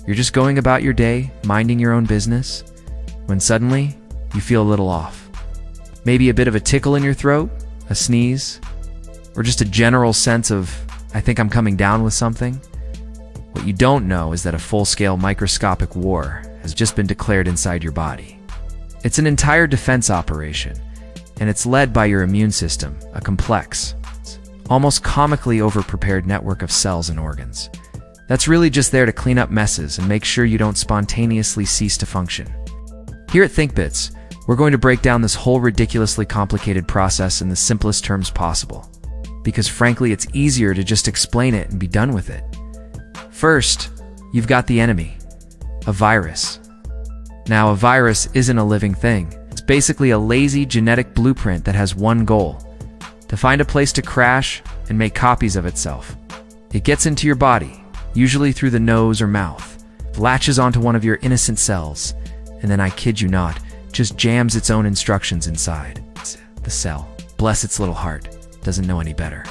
You're just going about your day, minding your own business, when suddenly you feel a little off. Maybe a bit of a tickle in your throat, a sneeze, or just a general sense of, I think I'm coming down with something. What you don't know is that a full-scale microscopic war has just been declared inside your body. It's an entire defense operation, and it's led by your immune system, a complex, almost comically over-prepared network of cells and organs. That's really just there to clean up messes and make sure you don't spontaneously cease to function. Here at ThinkBits, we're going to break down this whole ridiculously complicated process in the simplest terms possible, because frankly, it's easier to just explain it and be done with it. First, you've got the enemy, a virus. Now, a virus isn't a living thing. It's basically a lazy genetic blueprint that has one goal: to find a place to crash and make copies of itself. It gets into your body, usually through the nose or mouth, latches onto one of your innocent cells, and then, I kid you not, just jams its own instructions inside. The cell, bless its little heart, doesn't know any better.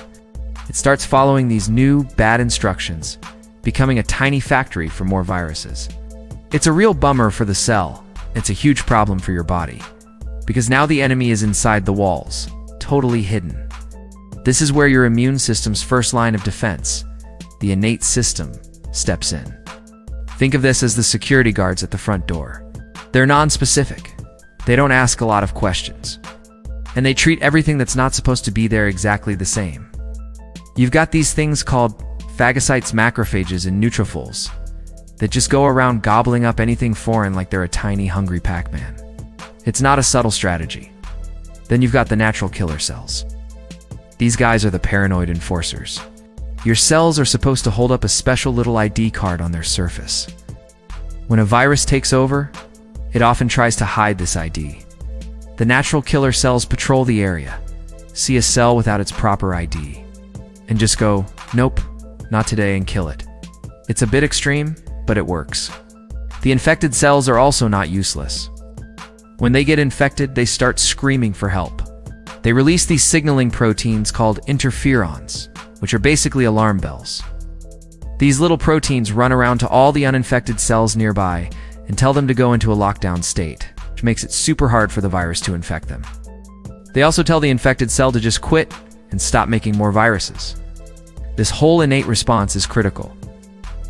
It starts following these new, bad instructions, becoming a tiny factory for more viruses. It's a real bummer for the cell. It's a huge problem for your body, because now the enemy is inside the walls, totally hidden. This is where your immune system's first line of defense, the innate system, steps in. Think of this as the security guards at the front door. They're non-specific. They don't ask a lot of questions. And they treat everything that's not supposed to be there exactly the same. You've got these things called phagocytes, macrophages, and neutrophils that just go around gobbling up anything foreign like they're a tiny, hungry Pac-Man. It's not a subtle strategy. Then you've got the natural killer cells. These guys are the paranoid enforcers. Your cells are supposed to hold up a special little ID card on their surface. When a virus takes over, it often tries to hide this ID. The natural killer cells patrol the area, see a cell without its proper ID, and just go, nope, not today, and kill it. It's a bit extreme, but it works. The infected cells are also not useless. When they get infected, they start screaming for help. They release these signaling proteins called interferons, which are basically alarm bells. These little proteins run around to all the uninfected cells nearby and tell them to go into a lockdown state, which makes it super hard for the virus to infect them. They also tell the infected cell to just quit and stop making more viruses. This whole innate response is critical.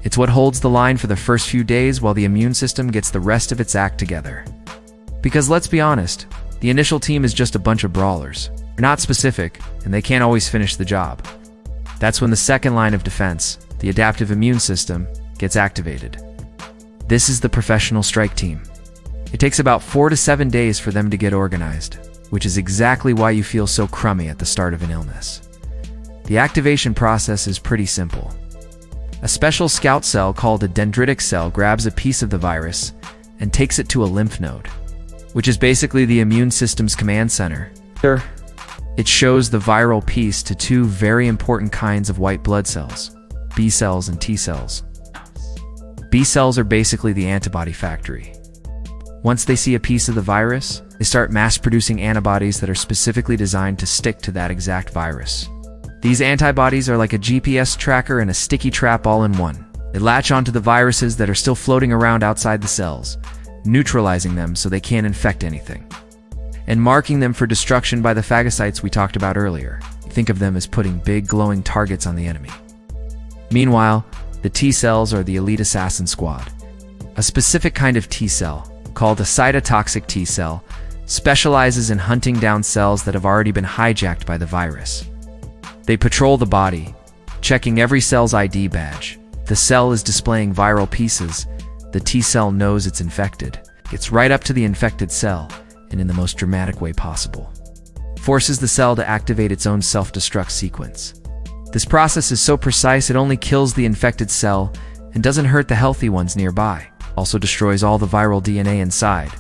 It's what holds the line for the first few days while the immune system gets the rest of its act together. Because let's be honest, the initial team is just a bunch of brawlers. They're not specific, and they can't always finish the job. That's when the second line of defense, the adaptive immune system, gets activated. This is the professional strike team. It takes about 4 to 7 days for them to get organized, which is exactly why you feel so crummy at the start of an illness. The activation process is pretty simple. A special scout cell called a dendritic cell grabs a piece of the virus and takes it to a lymph node, which is basically the immune system's command center. It shows the viral piece to two very important kinds of white blood cells, B cells and T cells. B cells are basically the antibody factory. Once they see a piece of the virus, they start mass-producing antibodies that are specifically designed to stick to that exact virus. These antibodies are like a GPS tracker and a sticky trap all in one. They latch onto the viruses that are still floating around outside the cells, neutralizing them so they can't infect anything, and marking them for destruction by the phagocytes we talked about earlier. Think of them as putting big glowing targets on the enemy. Meanwhile, the T cells are the elite assassin squad. A specific kind of T cell, called a cytotoxic T cell, specializes in hunting down cells that have already been hijacked by the virus. They patrol the body, checking every cell's ID badge. The cell is displaying viral pieces. The T cell knows it's infected. Gets right up to the infected cell, and in the most dramatic way possible, forces the cell to activate its own self-destruct sequence. This process is so precise it only kills the infected cell and doesn't hurt the healthy ones nearby. Also destroys all the viral DNA inside,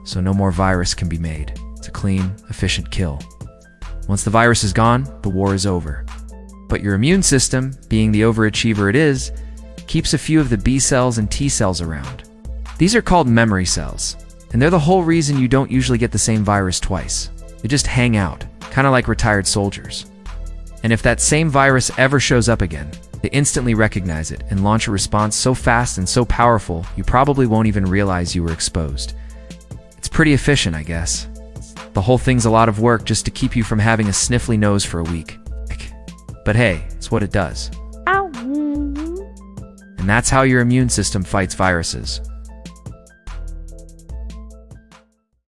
so no more virus can be made. It's a clean, efficient kill. Once the virus is gone, the war is over. But your immune system, being the overachiever it is, keeps a few of the B cells and T cells around. These are called memory cells, and they're the whole reason you don't usually get the same virus twice. They just hang out, kind of like retired soldiers. And if that same virus ever shows up again, They instantly recognize it and launch a response so fast and so powerful, you probably won't even realize you were exposed. It's pretty efficient, I guess. The whole thing's a lot of work just to keep you from having a sniffly nose for a week. But hey, it's what it does. And that's how your immune system fights viruses.